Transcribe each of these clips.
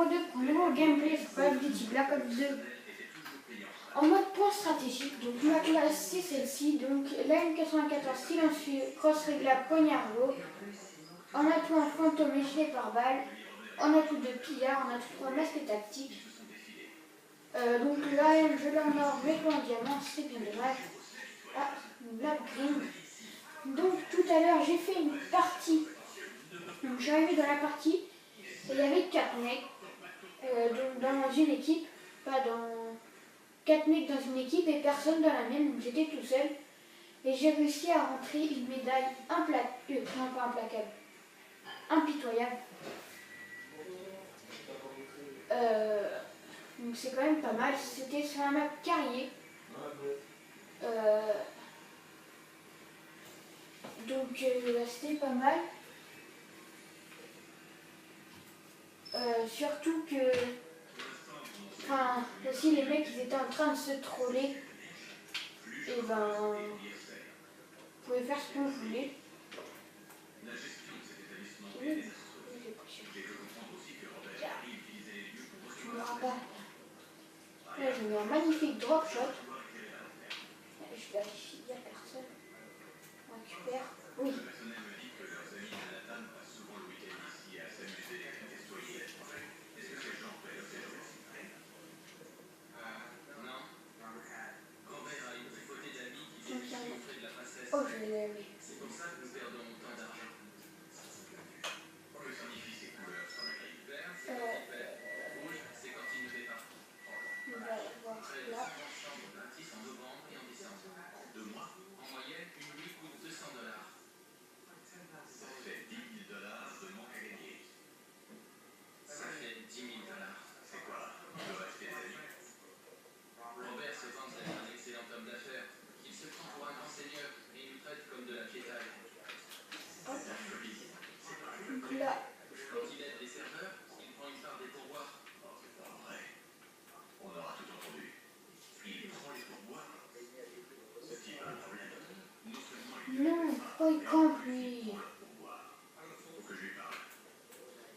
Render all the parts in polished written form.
02 pour un nouveau gameplay sur Call of Duty Black Ops 2 en mode point stratégique. Donc ma classe c'est celle-ci, donc la M94 silencieux, cross réglable, poignard lourd, en atout un fantôme et gilet pare-balles, en atout de pillard, en atout 3 masques tactiques. Donc là je l'ai en or mais pas en diamant, c'est bien dommage. Ah, une blague green. Donc tout à l'heure j'ai fait une partie. Donc je suis arrivée dans la partie et il y avait 4 mecs donc dans une équipe, pas dans 4 mecs dans une équipe et personne dans la mienne, donc j'étais tout seul. Et j'ai réussi à rentrer une médaille non pas implacable, impitoyable. Donc c'est quand même pas mal. C'était sur un map carrier. Donc c'était pas mal. Surtout que, enfin, aussi les mecs ils étaient en train de se troller. Et ben, vous pouvez faire ce que vous voulez. Oui, j'ai pression. Tu ne verras pas. Là, j'ai mis un magnifique drop shot. Je vérifie, il n'y a personne. On récupère. Oui. Oh, je l'ai mis. On va voir là. Donc là, non, pourquoi il campe lui?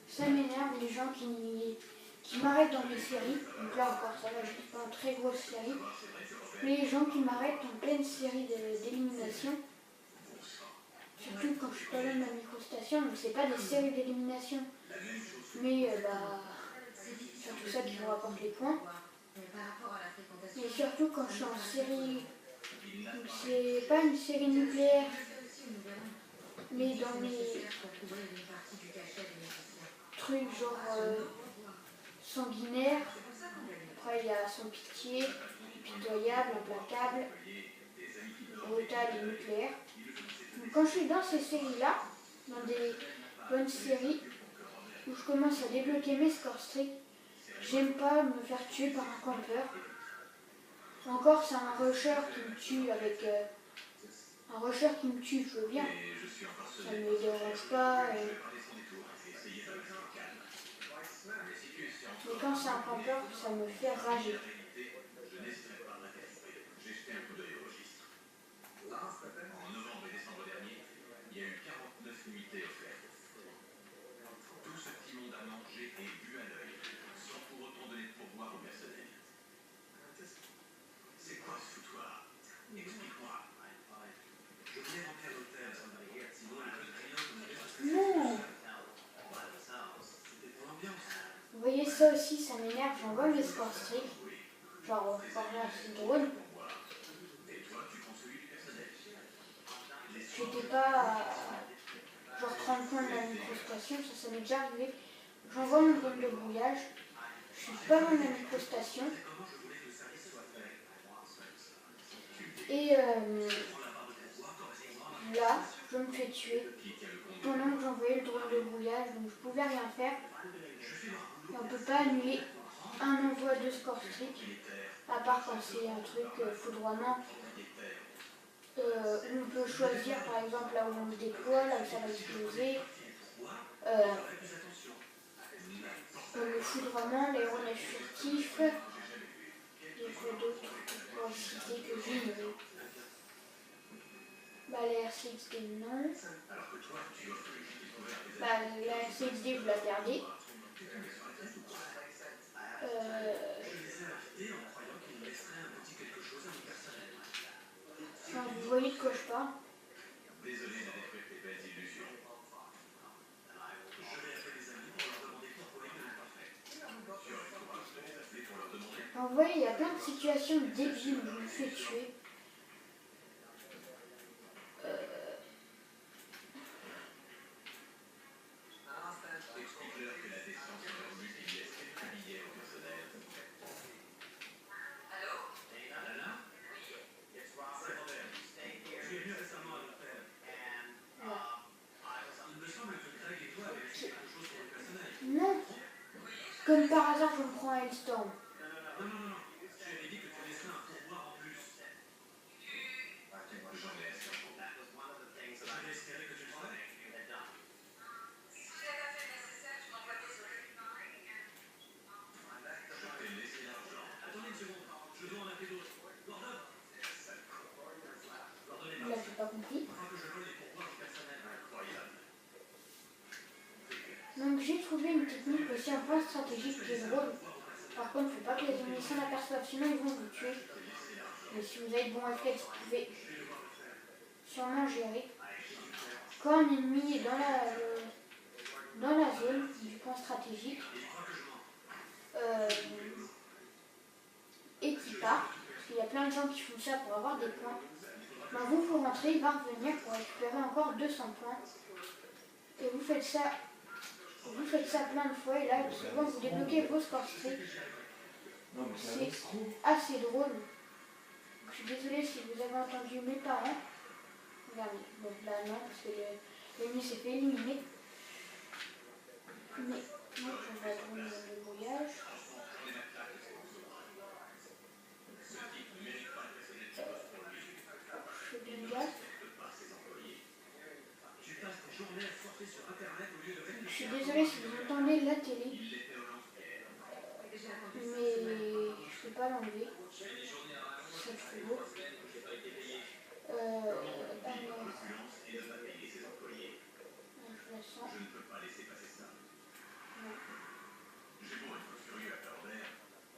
Ça m'énerve les gens qui m'arrêtent dans mes séries. Donc là encore ça va, je suis pas en très grosse série. Mais les gens qui m'arrêtent en pleine série d'élimination. Surtout quand je suis pas loin de ma microstation, donc c'est pas des séries d'élimination. Mais c'est tout ça qui vous rapporte les points. Et surtout quand je suis en série, donc c'est pas une série nucléaire, mais dans mes trucs genre sanguinaire, après il y a sans pitié, pitoyable, implacable, brutal et nucléaire. Donc quand je suis dans ces séries-là, dans des bonnes séries, où je commence à débloquer mes scores stricts, j'aime pas me faire tuer par un campeur. Encore c'est un rusher qui me tue avec... un rusher qui me tue, je veux bien. Ça ne me dérange pas. Mais quand c'est un campeur, ça me fait rager. En novembre et décembre dernier, il y a eu 49 nuitées offertes. Tout ce petit monde a mangé et bu à l'œil, sans pour autant donner de pourboire au personnel. C'est quoi ce foutoir? Explique-moi. Je voulais remplir l'hôtel, sinon le client... Non! C'était pour l'ambiance. Vous voyez, ça aussi, ça m'énerve. J'envoie mes scores stricts. Genre, par là, c'est drôle. J'étais pas genre 30 points de la microstation, ça m'est déjà arrivé. J'envoie mon drone de brouillage. Je suis pas loin de la microstation. Et là, je me fais tuer pendant que j'envoyais le drone de brouillage, donc je pouvais rien faire. Et on peut pas annuler un envoi de score strict, à part quand c'est un truc foudroiement. On peut choisir par exemple là où on se déploie, là où ça va exploser. Le foudroiement, l'aéronef furtif. Il y a quoi d'autre pour citer que j'ai la RCXD non. La RCXD vous la perdez. Vous voyez de quoi je parle? Désolé de détruire tes belles illusions. Je vais appeler les amis pour leur demander pourquoi ils ne l'ont pas fait. Tu aurais le courage de les appeler pour leur demander. Alors, vous voyez, il y a plein de situations débiles où je me fais tuer. Explique-leur que la décence de leur multi est publiée au personnel. Allô? Alain? C'est Robert. Tu es venu récemment à l'hôtel. Il me semble que Craig et toi avez laissé quelque chose pour le personnel. Non. Comme par hasard, je me prends à Hellstorm. Non. Tu avais dit que tu laissais un pourboire en plus. J'en ai assez. J'avais espéré que tu le ferais. Si j'avais pas fait le nécessaire, tu m'envoies désolé. Je t'ai laissé l'argent. Attendez une seconde. Je dois en appeler d'autres. Gordon. Là, j'ai pas compris. Je crois que je veux les pourboires du personnel. Incroyable. Donc j'ai trouvé une technique aussi, un point stratégique qui est drôle. Par contre, il ne faut pas que les ennemis s'en aperçoivent, sinon ils vont vous tuer. Mais si vous avez de bons réflexes, vous pouvez sûrement gérer. Quand un ennemi est dans la zone du point stratégique, et qui part, parce qu'il y a plein de gens qui font ça pour avoir des points, ben vous rentrez, il va revenir pour récupérer encore 200 points. Et vous faites ça plein de fois, et là, souvent, vous débloquez vos scores strict. Donc c'est assez drôle. Je suis désolée si vous avez entendu mes parents. Regardez, bon là non, parce que l'ennemi s'est fait éliminer. Mais moi, on va trouver le brouillage. Je fais bien gaffe. Je suis désolée si vous entendez la télé, mais je ne peux pas l'enlever. C'est trop beau. Alors, je la sens. Je ne peux pas laisser passer ça. Non. J'ai beau être furieux à peur d'air,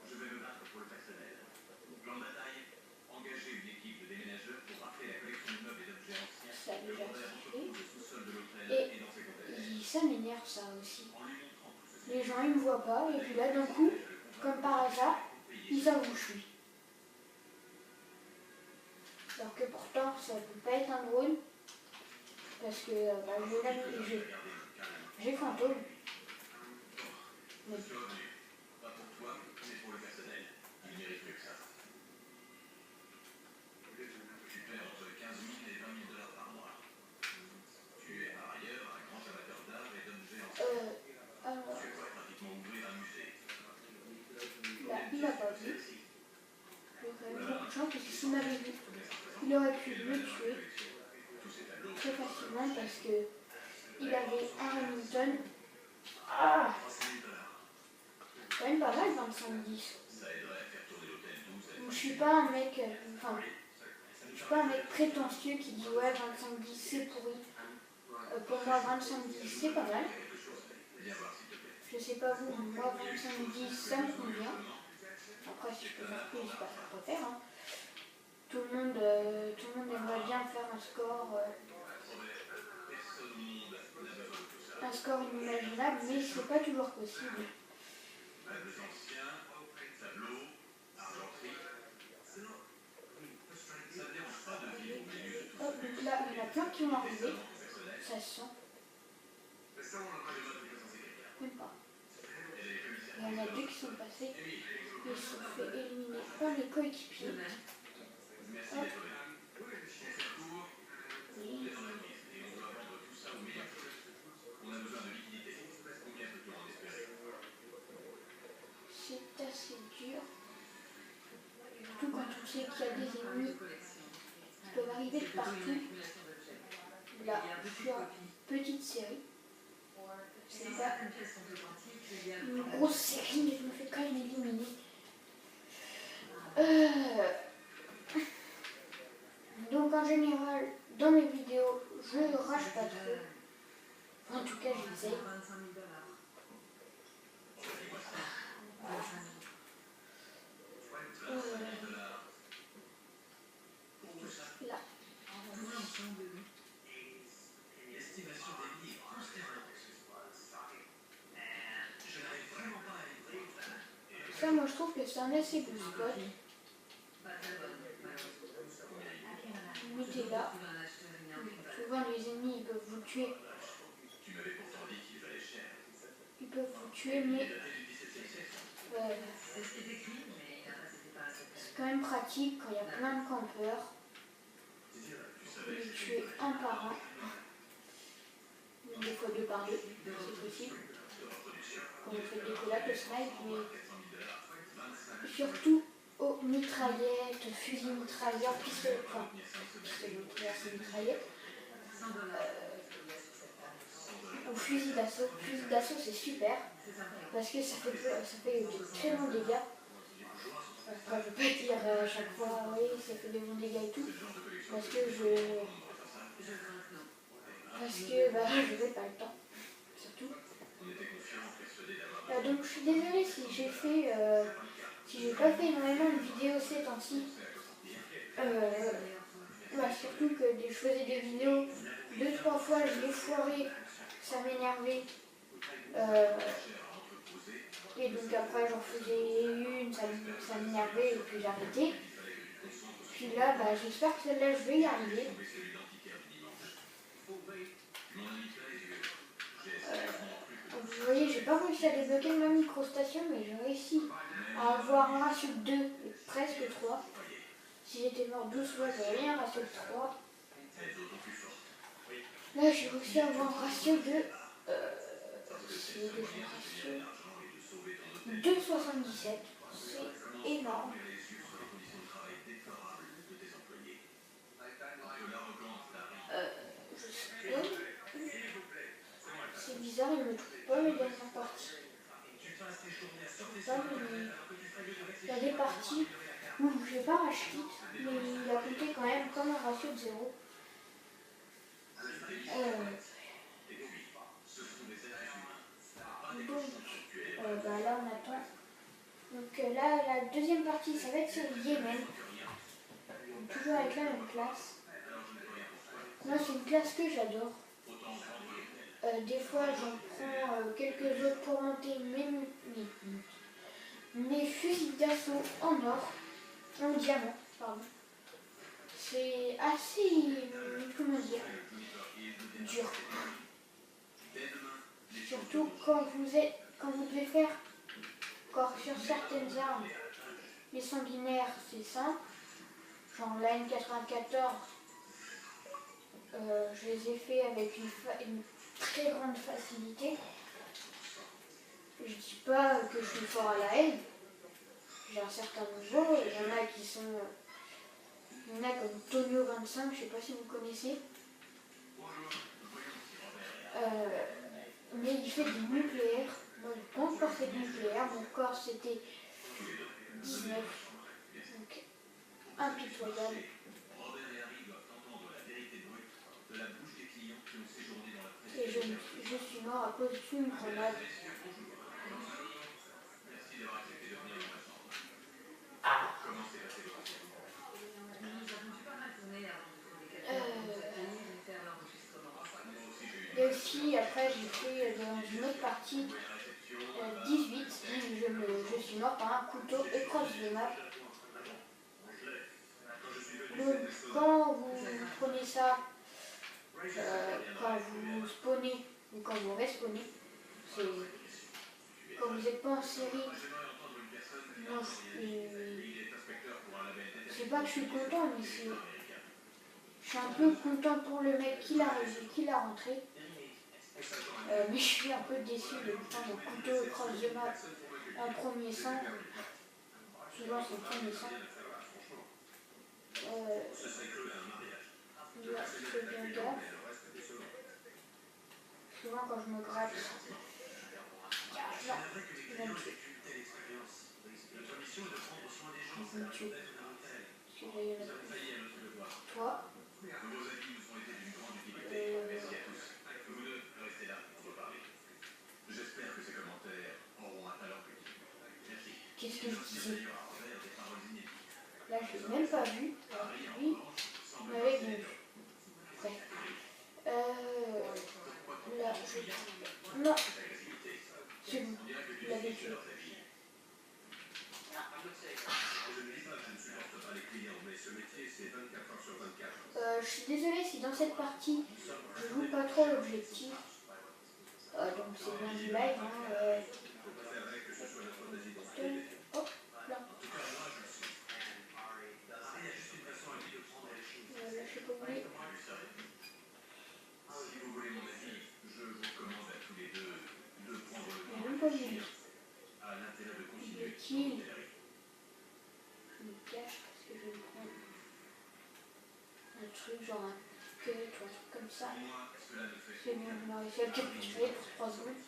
je vais me battre pour le personnel. Plan de bataille, engager une équipe de déménageurs pour rafler la collection de meubles et d'objets anciens. Ça a déjà fait. Le sous-sol de l'hôtel Et et dans ses containers. ça m'énerve ça aussi. En lui montrant tout ce Les gens ils me voient pas et puis là d'un coup, comme par hasard, ils savent où je suis. Alors que pourtant ça ne peut pas être un drone parce que j'ai fantôme. Mais pas pour toi, mais pour le personnel. Il mérite mieux que ça. Tu perds entre 15 000 et 20 000 dollars par mois. Tu es par ailleurs un grand amateur d'art et d'objets anciens. alors, Tu pourrais pratiquement ouvrir un musée. là, il n'a pas vu. J'ai quand même beaucoup de chance parce que s'il m'avait vu, il aurait pu me tuer très facilement parce que il avait un Remington. Ah, quand même pas mal 25-10. Ça aiderait à faire tourner l'hôtel 12 Donc, je suis pas un mec, je suis pas un mec prétentieux qui dit ouais 25-10 c'est pourri. Pour moi 25-10 c'est pas mal. Je sais pas vous, moi 25-10 ça me convient. Après si je peux faire plus, bah, je peux faire. Hein. Tout le monde aimerait bien faire un score inimaginable, mais c'est pas toujours possible. Hop, donc là, il y en a plein qui ont arrivé. Ça se sent. Même pas. Il y en a deux qui sont passés. Ils se sont fait éliminer par les coéquipiers. Hop. Oui. C'est assez dur. Surtout quand on sait qu'il y a des ennemis qui peuvent arriver de partout. Là, je suis en petite série. C'est pas une grosse série, mais je me fais quand même éliminer. Donc en général, dans mes vidéos, je rage pas trop. En tout cas, j'essaye. Là. trouve que c'est un assez beau spot. Vous mettez là. Souvent les ennemis ils peuvent vous tuer. Tu m'avais pourtant dit qu'il valait cher. Ils peuvent vous tuer, mais c'est quand même pratique quand il y a plein de campeurs. Vous les tuez un par un. Des fois deux par deux, c'est possible. Quand vous faites des collabs de snipe, mais surtout aux mitraillettes, fusils mitrailleurs, pistolet, enfin, pistolet mitrailleur, c'est mitraillette. Au fusil d'assaut. Fusil d'assaut c'est super parce que ça fait de très bons dégâts. Enfin, je ne vais pas dire à chaque fois oui ça fait des bons dégâts et tout parce que je n'ai pas le temps surtout. Donc je suis désolée si j'ai pas fait énormément de vidéos ces temps-ci. Surtout que je faisais des vidéos 2-3 fois, je l'ai foiré, ça m'énervait. Et donc après j'en faisais une, ça m'énervait et puis j'arrêtais. Puis là, j'espère que celle-là je vais y arriver. Vous voyez, j'ai pas réussi à débloquer ma microstation, mais j'ai réussi à avoir un ratio de 2 et presque 3. Si j'étais mort 12 fois, j'aurais eu un ratio de 3. Là, j'ai réussi à avoir un ratio de 2,77. C'est énorme. C'est bizarre, il ne me trouve pas les dernières parties. Il y a des parties où je n'ai pas racheté, mais il a compté quand même comme un ratio de 0. Donc, là on attend. Donc là, la deuxième partie, ça va être sur Yémen. Toujours avec la même classe. Moi, c'est une classe que j'adore. Des fois, j'en prends quelques autres pour monter mes fusils d'assaut en or, en diamant, pardon. C'est assez, comment dire, dur. Surtout quand vous devez faire, sur certaines armes, les sanguinaires, c'est simple. Genre la M94, je les ai fait avec une très grande facilité. Je dis pas que je suis fort à la haine. J'ai un certain niveau. Il y en a qui sont... Il y en a comme Tonio 25, je sais pas si vous connaissez. Mais il fait du nucléaire. Moi, je pense pas fait du nucléaire. Mon corps, c'était 19. Donc, impitoyable. Et je suis mort à cause d'une grenade. Et aussi, après, j'ai fait dans une autre partie 18, je suis mort par un couteau écrase de map. Donc, quand vous prenez ça, quand vous spawnez ou quand vous respawnez, quand vous n'êtes pas en série, moi je sais pas que je suis content, mais je suis un peu content pour le mec qui l'a rentré. Mais je suis un peu déçu de prendre un couteau écrase de map en premier sang. Souvent c'est le premier sang. Là, je fais bien gaffe. Souvent quand je me gratte, là, il va me tuer. Il va me tuer. Toi, qu'est-ce que je disais? Là, je l'ai même pas vu. Oui, il m'avait vu. Bref. Là, non. C'est bon, il l'avait tué. désolée si dans cette partie je joue pas trop l'objectif. Donc c'est bien du live. Hop là. Lâchez pas oublier. Si vous voulez mon avis, je vous recommande à tous les deux de prendre le Il temps n'y a même pas oublié. à l'intérêt de Le continuer. kill. Je me cache parce que je vais prendre un truc genre un cut ou un truc comme ça. Moi, cela ne fait C'est bon, on a réussi à le capturer pour 3 secondes.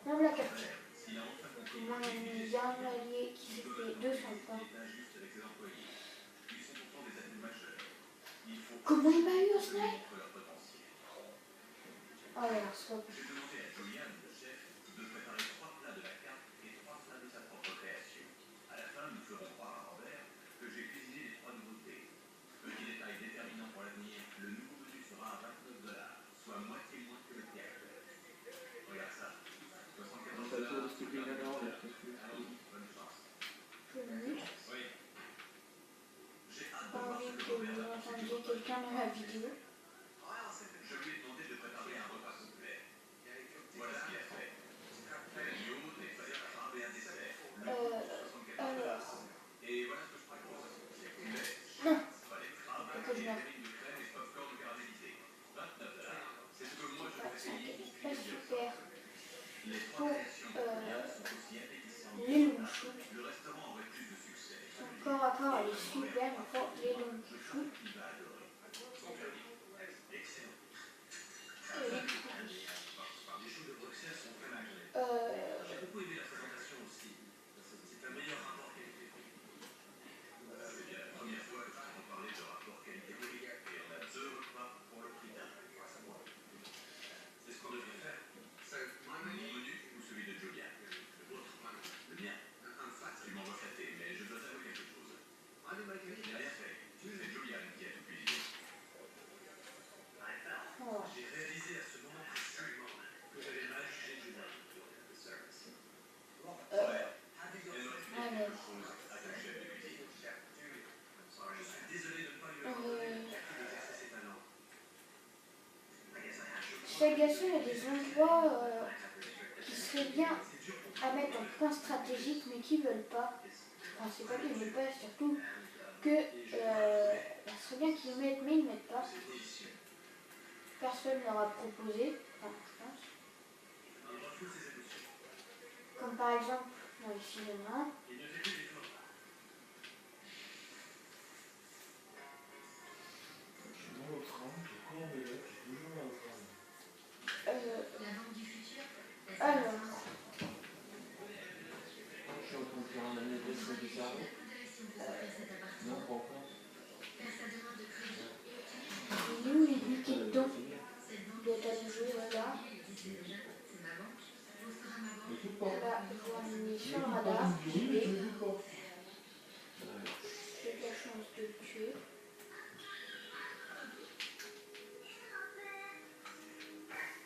On l'a capturé. s'il a enfin compris Moi, il y a un allié qui s'est fait 200 points. qu'il est injuste avec ses employés. Ils sont pourtant des atouts majeurs. Il faut Comment il m'a eu au snipe? montrer leur potentiel. Oh là là, stop. J'ai demandé à Julian, le chef, de préparer 3 plats de la carte et 3 plats de sa propre création. À la fin, nous ferons croire à Robert que j'ai cuisiné les 3 nouveautés. Petit détail déterminant pour l'avenir, le nouveau menu sera à $29, soit moitié moins que le prix actuel. Regarde ça. $74. Allons-y, bonne chance. Je mute. Oui. J'ai hâte de Pas voir envie ce que que Robert vous va entendiez quelqu'un dans la vidéo. Je lui ai demandé de préparer un repas complet. Voilà ce qu'il a fait. L'agneau, des fèves, et un dessert. Le tout pour $74. Et voilà ce que je propose. C'est poulet, Non. les crabes, Faut que je des meure. terrines de crème et popcorn caramélisé. $29. C'est ce que moi je Ouais, fais ça payer n'est au pas client. super. Les 3 Pour créations de Julian sont aussi appétissantes. les longs shoots. Le restaurant aurait plus de succès. Son corps à corps, elle est super, mais pour les longs shoots, Il va adorer. Son verdict, excellent. elle est pourrie. Les choux de Bruxelles sont très maigres. Euh, J'ai beaucoup aimé la présentation aussi. C'est un meilleur rapport qualité-prix. C'est bien la première fois que je t'entends parler de rapport qualité-prix. Et on a 2 repas pour le prix d'un. C'est ce qu'on devrait faire. Mon menu ou celui de Julia? Le mien. Tu m'envoies flatté, mais je dois t'avouer quelque chose. Je n'ai rien fait. C'est Julia qui a tout cuisiné. oh. J'ai réalisé à ce moment précis que j'avais mal jugé Julia. Elle aurait pu dire quelque chose à ton chef de cuisine. Je suis désolé de ne pas lui avoir donné l'opportunité d'exercer ses talents. Chez Gasson, il y a des endroits qui seraient bien à mettre en point stratégique, mais qui veulent pas. Enfin, c'est pas qu'ils veulent pas, surtout que ça serait bien qu'ils le mettent, mais ils ne mettent pas. Personne ne leur a proposé, enfin, je pense. Il refoule ses émotions. Comme par exemple, bon, ici il y en a un. Il ne fait plus d'efforts. Je suis dans le train, j'ai cours en vélo, je suis toujours dans le train. Alors, Je suis en train de faire un anniversaire du cerveau. Non, pas encore. il est où les niqués dedans? Il doit être allé jouer, voilà. M'écoute pas. Là, je vois un ennemi sur le M'écoute radar. pas. J'y Oui, vais. tu m'écoutes pas. J'ai de la chance de le tuer.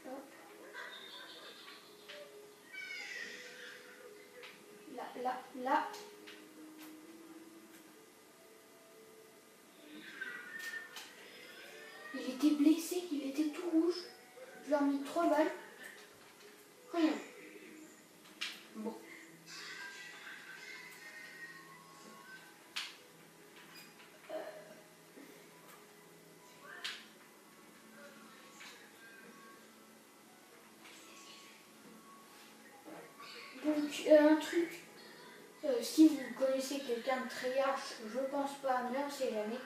Hop. Là. Il était blessé, il était tout rouge. Je lui ai mis 3 balles. Rien. Bon. Donc, un truc, si vous connaissez quelqu'un de très harsh, je pense pas, mais on sait jamais.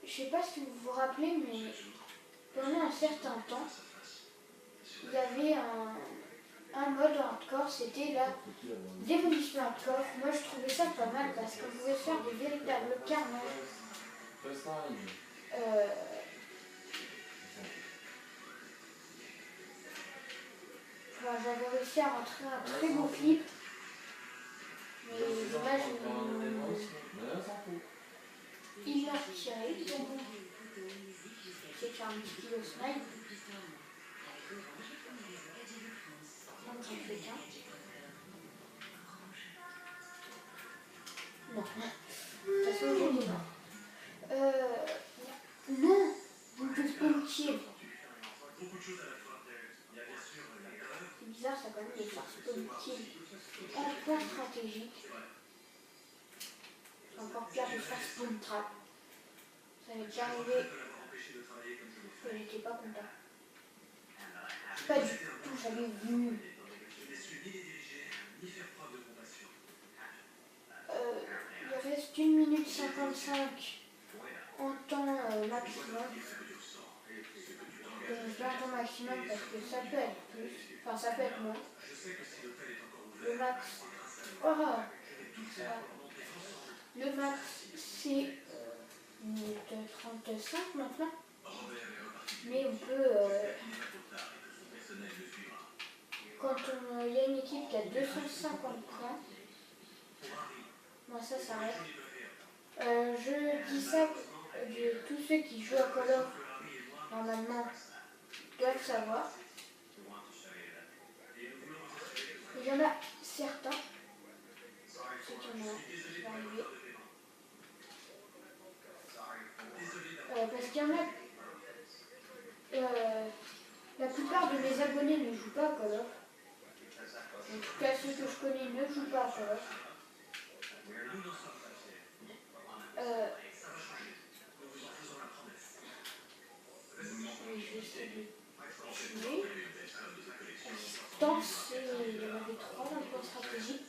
Je sais pas si vous vous rappelez, mais pendant un certain temps, il y avait un mode hardcore, c'était la démolition hardcore. Moi je trouvais ça pas mal parce qu'on pouvait faire des véritables carnages. Fais ça, Enfin, j'avais réussi à rentrer un très beau clip. Mais dommage, il m'a retiré. Donc, j'ai fait un petit kilo snipe. Donc j'en fais qu'un. Non. De toute façon, j'ai les mains. Non, vous pouvez spawn kill. Beaucoup de choses à la fois. Il y a bien sûr la peur. C'est bizarre ça quand même de faire spawn kill en point stratégique. C'est encore pire de faire spawn trap. Ça m'est déjà arrivé que j'étais pas content. Pas du tout, j'avais vu. Je n'ai su ni les diriger, ni faire preuve de compassion. Il reste 1 minute 55 en temps maximum. Je vais en temps maximum parce que ça peut être plus, enfin ça peut être moins. Je sais que si l'hôtel est encore ouvert, Le max, oh, le max c'est 1 minute 35 maintenant. Mais on peut, quand il y a une équipe qui a 250 points, moi ça s'arrête. Je dis ça de tous ceux qui jouent à Call of, normalement, doivent savoir. Il y en a certains, ceux qui en ont qui vont arriver, parce qu'il y en a, la plupart de mes abonnés ne jouent pas à Call of. En tout cas, ceux que je connais ne jouent pas à Call of. Oui, je vais essayer de tuer. Tant il y en avait 3 dans le point stratégique.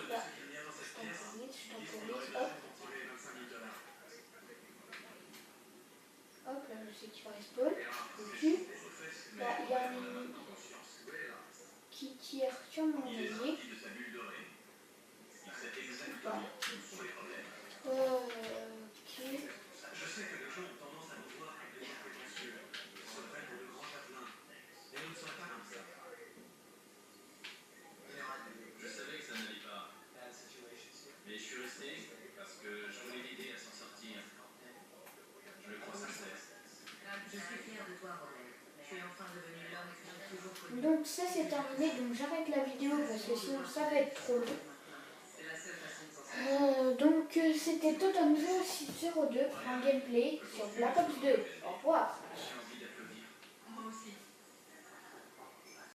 Là, je temporise, hop. Hop, là je sais qu'il va respawn. Je tue. Là, il y a un ennemi qui tire sur mon allié. Voilà. Ok. Je sais que les gens ont tendance à nous voir comme des gens prétentieux, qui se prennent pour de grands javelins. Et nous ne sommes pas comme ça. Je savais que ça n'allait pas. Mais je suis resté parce que je voulais l'aider à s'en sortir. Je le crois sincère. Je suis fière de toi, Romain. Tu es enfin devenu l'homme que j'ai toujours connu. Donc ça c'est terminé, donc j'arrête la vidéo parce que sinon ça va être trop long. C'est la seule façon de s'en sortir. Donc c'était Totem 0602 en gameplay sur Black Ops 2. Au revoir.